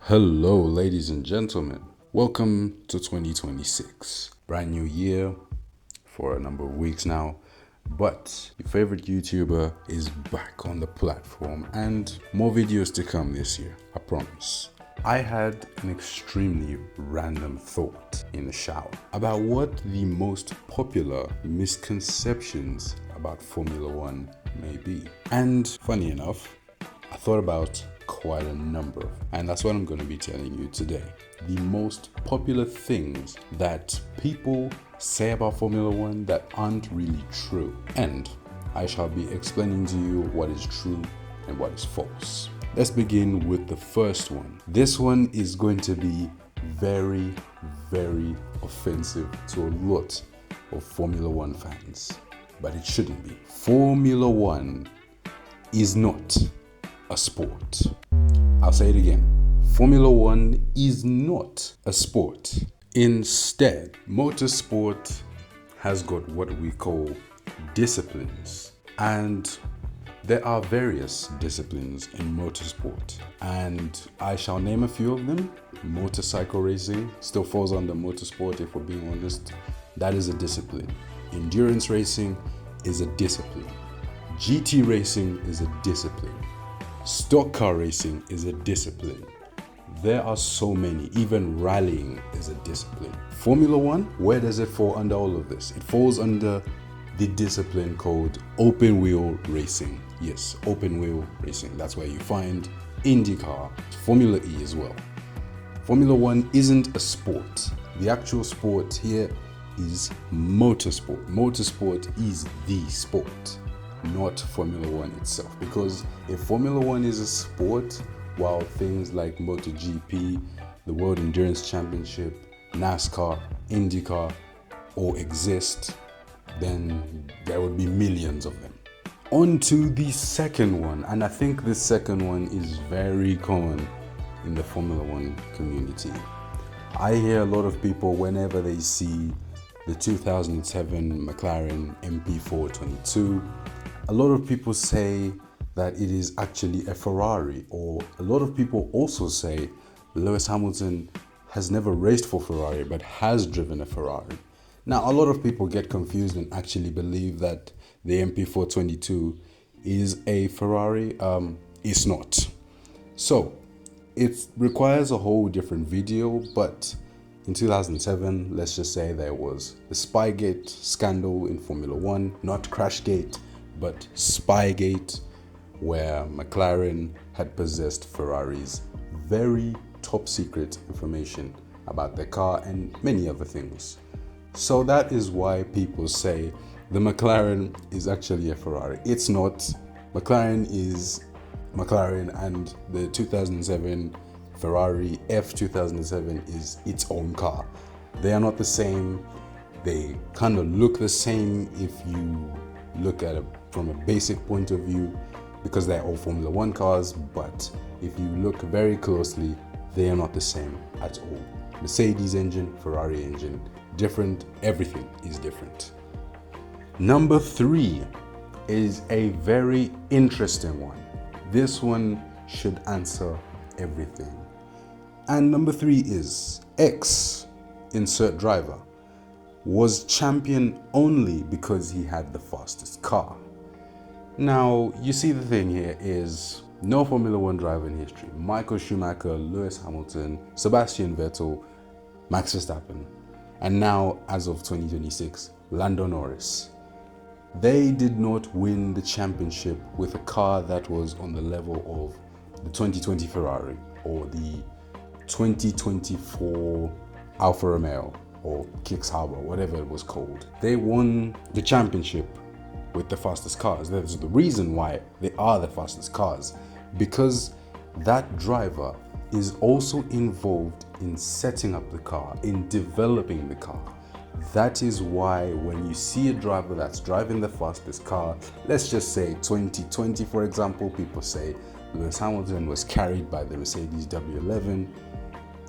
Hello, ladies and gentlemen. Welcome to 2026. Brand new year for a number of weeks now. But your favorite YouTuber is back on the platform and more videos to come this year, I promise. I had an extremely random thought in the shower about what the most popular misconceptions about Formula One may be. And funny enough, I thought about quite a number, and that's what I'm going to be telling you today. The most popular things that people say about Formula One that aren't really true. And I shall be explaining to you what is true and what is false. Let's begin with the first one. This one is going to be very, very offensive to a lot of Formula One fans, but it shouldn't be. Formula One is not a sport. I'll say it again. Formula One is not a sport. Instead, motorsport has got what we call disciplines. And there are various disciplines in motorsport. And I shall name a few of them. Motorcycle racing still falls under motorsport, if we're being honest. That is a discipline. Endurance racing is a discipline. GT racing is a discipline. Stock car racing is a discipline. There are so many. Even rallying is a discipline. Formula One, where does it fall under all of this? It falls under the discipline called open wheel racing. Yes, open wheel racing. That's where you find IndyCar, Formula E as well. Formula One isn't a sport. The actual sport here is motorsport. Motorsport is the sport, not Formula One itself. Because if Formula One is a sport, while things like MotoGP, the World Endurance Championship, NASCAR, IndyCar all exist, then there would be millions of them. On to the second one, and I think this second one is very common in the Formula One community. I hear a lot of people whenever they see the 2007 McLaren MP422, a lot of people say that it is actually a Ferrari, or a lot of people also say Lewis Hamilton has never raced for Ferrari but has driven a Ferrari. Now, a lot of people get confused and actually believe that the MP422 is a Ferrari. It's not. So it requires a whole different video, but in 2007, let's just say there was the Spygate scandal in Formula One, not Crashgate, but Spygate, where McLaren had possessed Ferrari's very top secret information about their car and many other things. So that is why people say the McLaren is actually a Ferrari. It's not. McLaren is McLaren, and the 2007 Ferrari F2007 is its own car. They are not the same. They kind of look the same if you look at it from a basic point of view, because they're all Formula One cars, but if you look very closely, they are not the same at all. Mercedes engine, Ferrari engine, different, everything is different. Number 3 is a very interesting one. This one should answer everything. And number 3 is X, insert driver, was champion only because he had the fastest car. Now, you see, the thing here is no Formula One driver in history, Michael Schumacher, Lewis Hamilton, Sebastian Vettel, Max Verstappen, and now, as of 2026, LandoNorris. They did not win the championship with a car that was on the level of the 2020 Ferrari or the 2024 Alfa Romeo or Kickshaber, whatever it was called. They won the championship with the fastest cars. That's the reason why they are the fastest cars, because that driver is also involved in setting up the car, in developing the car. That is why when you see a driver that's driving the fastest car, let's just say 2020 for example, people say Lewis Hamilton was carried by the Mercedes W11.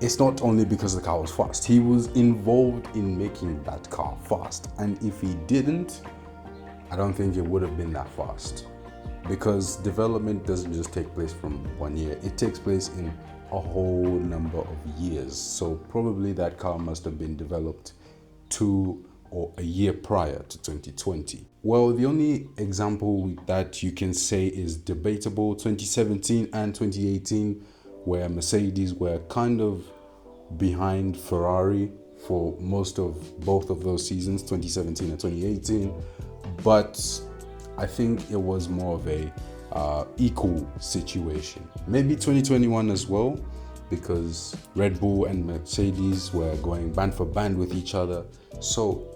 It's not only because the car was fast. He was involved in making that car fast, and if he didn't, I don't think it would have been that fast, because development doesn't just take place from 1 year. It takes place in a whole number of years. So probably that car must have been developed 2 or a year prior to 2020. Well, the only example that you can say is debatable, 2017 and 2018, where Mercedes were kind of behind Ferrari for most of both of those seasons, 2017 and 2018. But I think it was more of a equal situation. Maybe 2021 as well, because Red Bull and Mercedes were going band for band with each other. So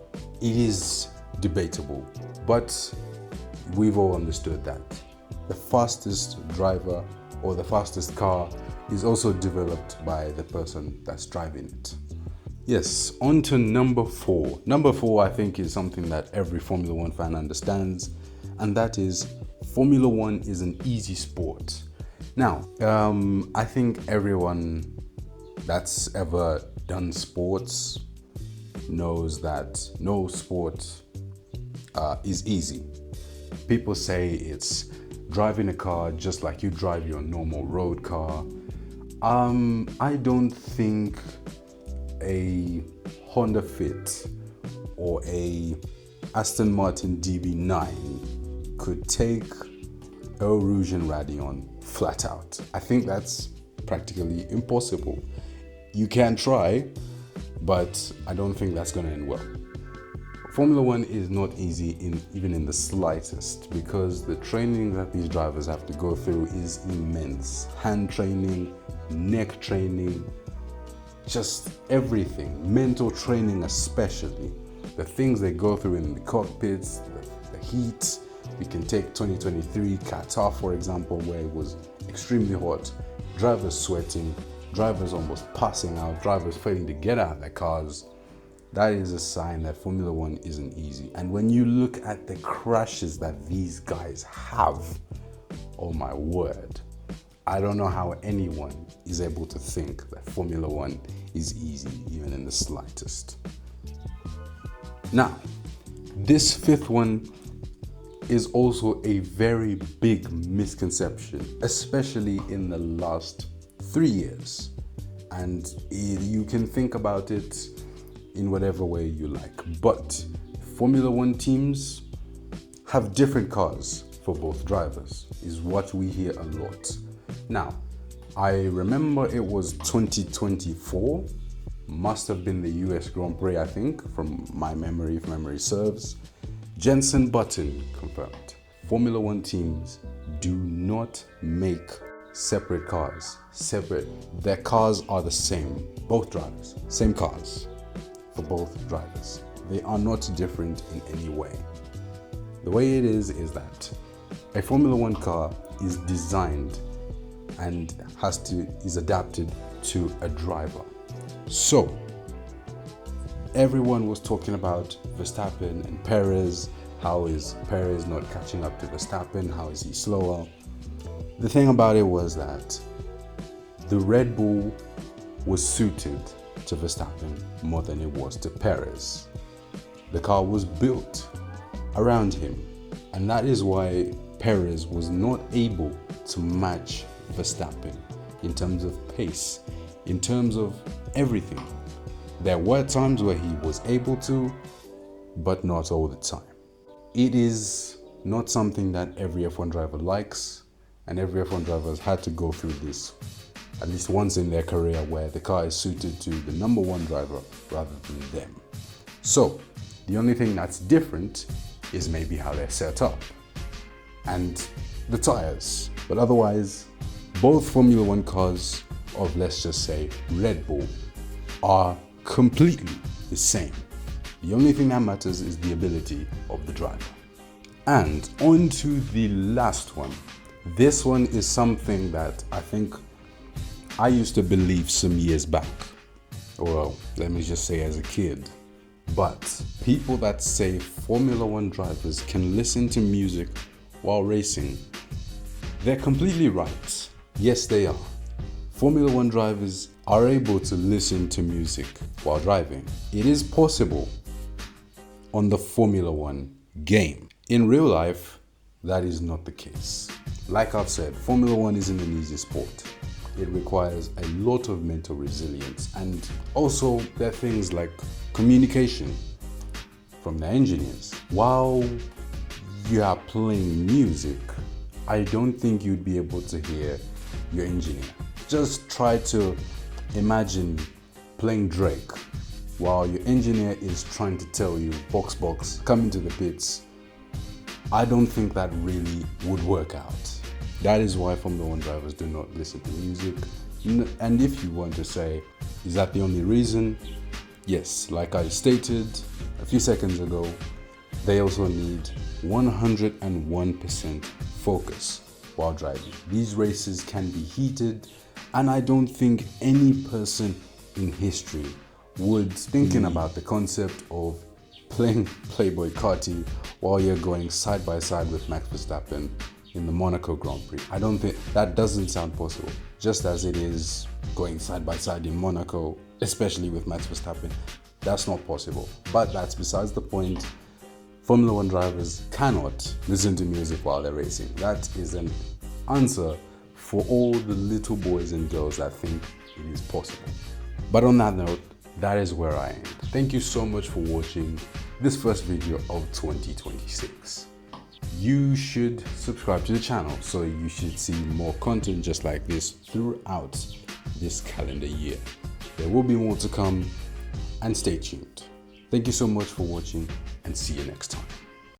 it is debatable, but we've all understood that the fastest driver or the fastest car is also developed by the person that's driving it. Yes, on to number 4. Number 4, I think, is something that every Formula One fan understands, and that is Formula One is an easy sport. Now, I think everyone that's ever done sports knows that no sport is easy. People say it's driving a car just like you drive your normal road car. I don't think a Honda Fit or a Aston Martin DB9 could take Eau Rouge and Radeon flat out. I think that's practically impossible. You can try, but I don't think that's going to end well. Formula One is not easy even in the slightest, because the training that these drivers have to go through is immense. Hand training, neck training, just everything. Mental training especially. The things they go through in the cockpits, the heat. We can take 2023 Qatar, for example, where it was extremely hot. Drivers sweating, drivers almost passing out, drivers failing to get out of their cars. That is a sign that Formula One isn't easy. And when you look at the crashes that these guys have, oh my word, I don't know how anyone is able to think that Formula One is easy, even in the slightest. Now, this 5th one is also a very big misconception, especially in the last 3 years. And you can think about it in whatever way you like. But Formula One teams have different cars for both drivers, is what we hear a lot. Now, I remember it was 2024, must have been the US Grand Prix, I think, from my memory, if memory serves. Jenson Button confirmed. Formula One teams do not make separate cars. Their cars are the same, both drivers, same cars for both drivers. They are not different in any way. The way it is that a Formula One car is designed and is adapted to a driver. So everyone was talking about Verstappen and Perez. How is Perez not catching up to Verstappen? How is he slower? The thing about it was that the Red Bull was suited to Verstappen more than it was to Perez. The car was built around him, and that is why Perez was not able to match Verstappen in terms of pace, in terms of everything. There were times where he was able to, but not all the time. It is not something that every F1 driver likes, and every F1 driver has had to go through this at least once in their career, where the car is suited to the number one driver rather than them. So the only thing that's different is maybe how they're set up and the tires. But otherwise, both Formula One cars of, let's just say, Red Bull are completely the same. The only thing that matters is the ability of the driver. And on to the last one. This one is something that I think I used to believe some years back. Well, let me just say as a kid. But people that say Formula One drivers can listen to music while racing, they're completely right. Yes, they are. Formula One drivers are able to listen to music while driving. It is possible on the Formula One game. In real life, that is not the case. Like I've said, Formula One isn't an easy sport. it requires a lot of mental resilience, and also there are things like communication from the engineers. While you are playing music, I don't think you'd be able to hear your engineer. Just try to imagine playing Drake while your engineer is trying to tell you, box, come into the pits. I don't think that really would work out. That is why Formula One drivers do not listen to music. And if you want to say, is that the only reason? Yes, like I stated a few seconds ago, they also need 101% focus while driving. These races can be heated, and I don't think any person in history would thinking about the concept of playing Playboy Carti while you're going side by side with Max Verstappen in the Monaco Grand Prix. I don't think that doesn't sound possible. Just as it is going side by side in Monaco, especially with Max Verstappen, that's not possible. But that's besides the point. Formula One drivers cannot listen to music while they're racing. That is an answer for all the little boys and girls that think it is possible. But on that note, that is where I end. Thank you so much for watching this first video of 2026. You should subscribe to the channel so you should see more content just like this throughout this calendar year. There will be more to come, and stay tuned. Thank you so much for watching, and see you next time.